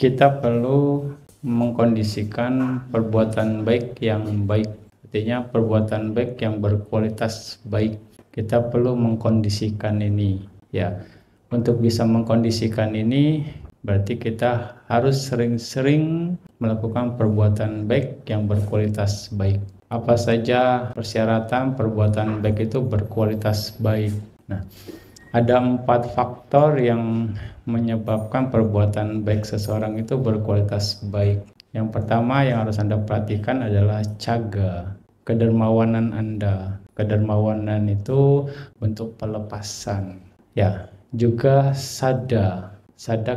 kita perlu mengkondisikan perbuatan baik yang baik. Artinya perbuatan baik yang berkualitas baik. Kita perlu mengkondisikan ini, ya. Untuk bisa mengkondisikan ini, berarti kita harus sering-sering melakukan perbuatan baik yang berkualitas baik. Apa saja persyaratan perbuatan baik itu berkualitas baik? Nah, ada 4 faktor yang menyebabkan perbuatan baik seseorang itu berkualitas baik. Yang pertama yang harus Anda perhatikan adalah caga, kedermawanan Anda. Kedermawanan itu bentuk pelepasan. Ya, juga sada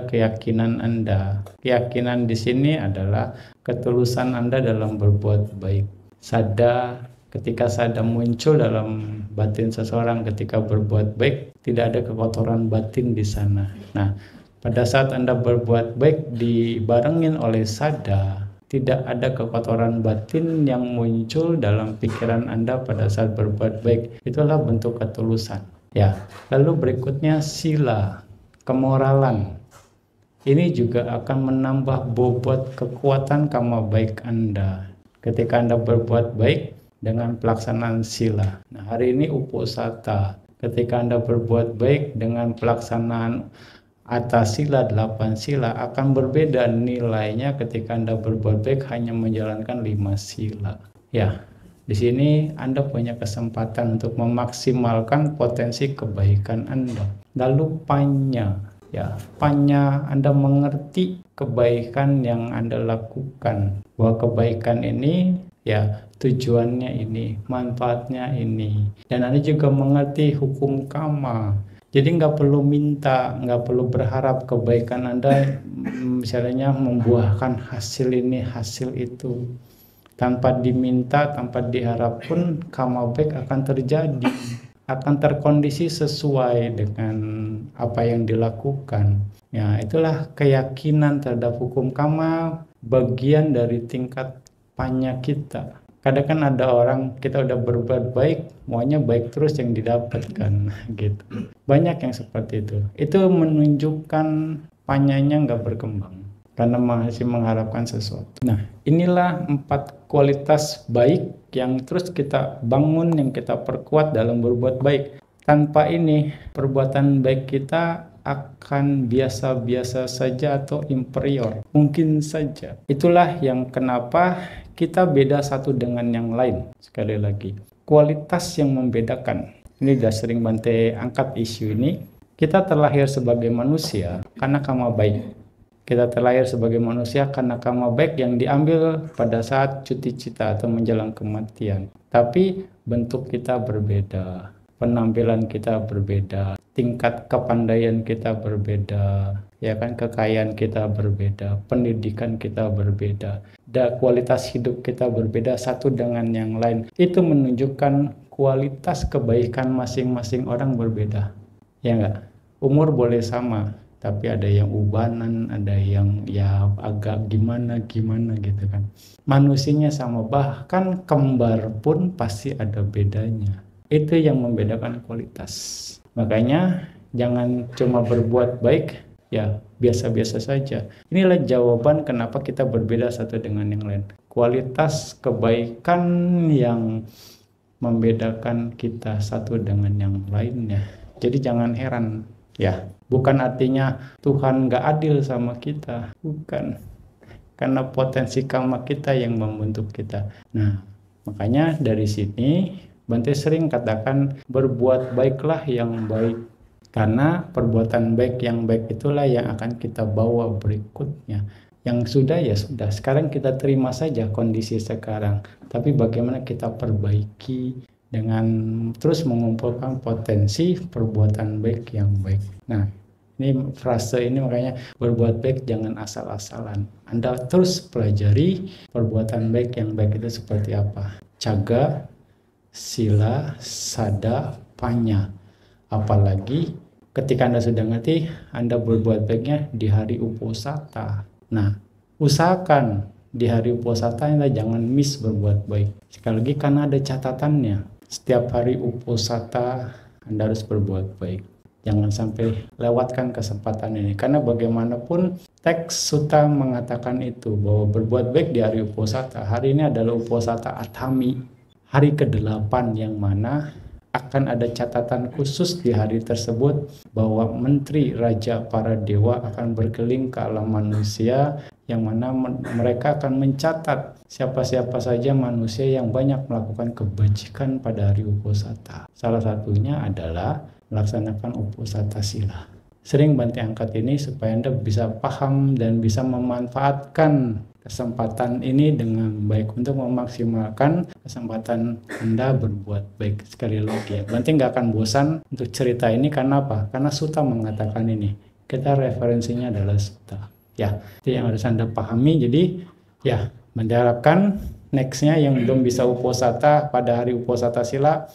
keyakinan Anda. Keyakinan di sini adalah ketulusan Anda dalam berbuat baik. Ketika sada muncul dalam batin seseorang ketika berbuat baik, tidak ada kekotoran batin di sana. Nah, pada saat Anda berbuat baik dibarengin oleh sada, tidak ada kekotoran batin yang muncul dalam pikiran Anda pada saat berbuat baik. Itulah bentuk ketulusan. Ya, lalu berikutnya sila, kemoralan. Ini juga akan menambah bobot kekuatan karma baik Anda. Ketika Anda berbuat baik dengan pelaksanaan sila. Nah, hari ini uposatha. Ketika Anda berbuat baik dengan pelaksanaan atas sila, 8 sila, akan berbeda nilainya ketika Anda berbuat baik hanya menjalankan 5 sila. Ya, di sini Anda punya kesempatan untuk memaksimalkan potensi kebaikan Anda. Lalu panya, ya, panya Anda mengerti kebaikan yang Anda lakukan, bahwa kebaikan ini, ya, tujuannya ini, manfaatnya ini, dan Anda juga mengerti hukum karma. Jadi nggak perlu minta, nggak perlu berharap kebaikan Anda misalnya membuahkan hasil ini, hasil itu. Tanpa diminta, tanpa diharap pun karma baik akan terjadi, akan terkondisi sesuai dengan apa yang dilakukan. Ya, itulah keyakinan terhadap hukum karma, bagian dari tingkat panya kita. Kadang kan ada orang kita udah berbuat baik, maunya baik terus yang didapatkan gitu. Banyak yang seperti itu. Itu menunjukkan panyanya nggak berkembang karena masih mengharapkan sesuatu. Nah, inilah 4 kualitas baik yang terus kita bangun, yang kita perkuat dalam berbuat baik. Tanpa ini, perbuatan baik kita akan biasa-biasa saja atau inferior. Mungkin saja. Itulah yang kenapa kita beda satu dengan yang lain. Sekali lagi, kualitas yang membedakan. Ini sudah sering Bante angkat isu ini. Kita terlahir sebagai manusia karena karma baik. Kita terlahir sebagai manusia karena karma baik yang diambil pada saat cuti cita atau menjelang kematian. Tapi bentuk kita berbeda, penampilan kita berbeda, tingkat kepandaian kita berbeda, ya kan, kekayaan kita berbeda, pendidikan kita berbeda, dan kualitas hidup kita berbeda satu dengan yang lain. Itu menunjukkan kualitas kebaikan masing-masing orang berbeda. Ya enggak? Umur boleh sama, tapi ada yang ubanan, ada yang ya agak gimana gitu kan. Manusianya sama, bahkan kembar pun pasti ada bedanya. Itu yang membedakan kualitas. Makanya jangan cuma berbuat baik, ya biasa-biasa saja. Inilah jawaban kenapa kita berbeda satu dengan yang lain. Kualitas kebaikan yang membedakan kita satu dengan yang lainnya. Jadi jangan heran, ya. Bukan artinya Tuhan gak adil sama kita, bukan. Karena potensi karma kita yang membentuk kita. Nah, makanya dari sini Bante sering katakan berbuat baiklah yang baik. Karena perbuatan baik yang baik itulah yang akan kita bawa berikutnya. Yang sudah ya sudah, sekarang kita terima saja kondisi sekarang. Tapi bagaimana kita perbaiki dengan terus mengumpulkan potensi perbuatan baik yang baik. Nah, ini frase ini makanya berbuat baik jangan asal-asalan. Anda terus pelajari perbuatan baik yang baik itu seperti apa. Caga, sila, sada, panya. Apalagi ketika Anda sudah ngerti, Anda berbuat baiknya di hari uposatha. Nah, usahakan di hari uposatha Anda jangan miss berbuat baik. Sekali lagi karena ada catatannya. Setiap hari uposatha Anda harus berbuat baik. Jangan sampai lewatkan kesempatan ini. Karena bagaimanapun Teks Sutta mengatakan itu, bahwa berbuat baik di hari Uposatha. Hari ini adalah Uposatha Atami, hari ke-8, yang mana akan ada catatan khusus di hari tersebut bahwa menteri, raja, para dewa akan berkeliling ke alam manusia, yang mana mereka akan mencatat siapa-siapa saja manusia yang banyak melakukan kebajikan pada hari Uposatha. Salah satunya adalah melaksanakan Uposatha Sila. Sering Bante angkat ini supaya Anda bisa paham dan bisa memanfaatkan kesempatan ini dengan baik untuk memaksimalkan kesempatan Anda berbuat baik. Sekali lagi ya, Bante nggak akan bosan untuk cerita ini. Karena apa? Karena Sutta mengatakan ini. Kita referensinya adalah Sutta. Ya, itu yang harus Anda pahami. Jadi ya, Bante harapkan nextnya yang belum bisa Uposatha pada hari Uposatha Sila,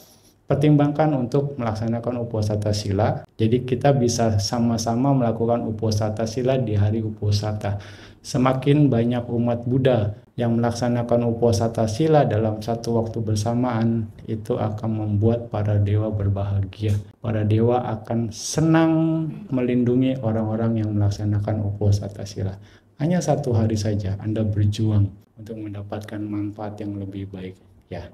pertimbangkan untuk melaksanakan Uposatha Sila. Jadi kita bisa sama-sama melakukan Uposatha Sila di hari Uposatha. Semakin banyak umat Buddha yang melaksanakan Uposatha Sila dalam satu waktu bersamaan, itu akan membuat para dewa berbahagia. Para dewa akan senang melindungi orang-orang yang melaksanakan Uposatha Sila. Hanya satu hari saja Anda berjuang untuk mendapatkan manfaat yang lebih baik. Ya.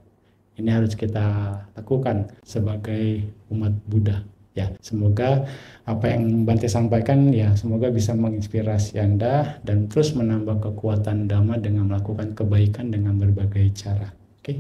Ini harus kita lakukan sebagai umat Buddha. Ya, semoga apa yang Bante sampaikan ya semoga bisa menginspirasi Anda dan terus menambah kekuatan Dhamma dengan melakukan kebaikan dengan berbagai cara. Oke.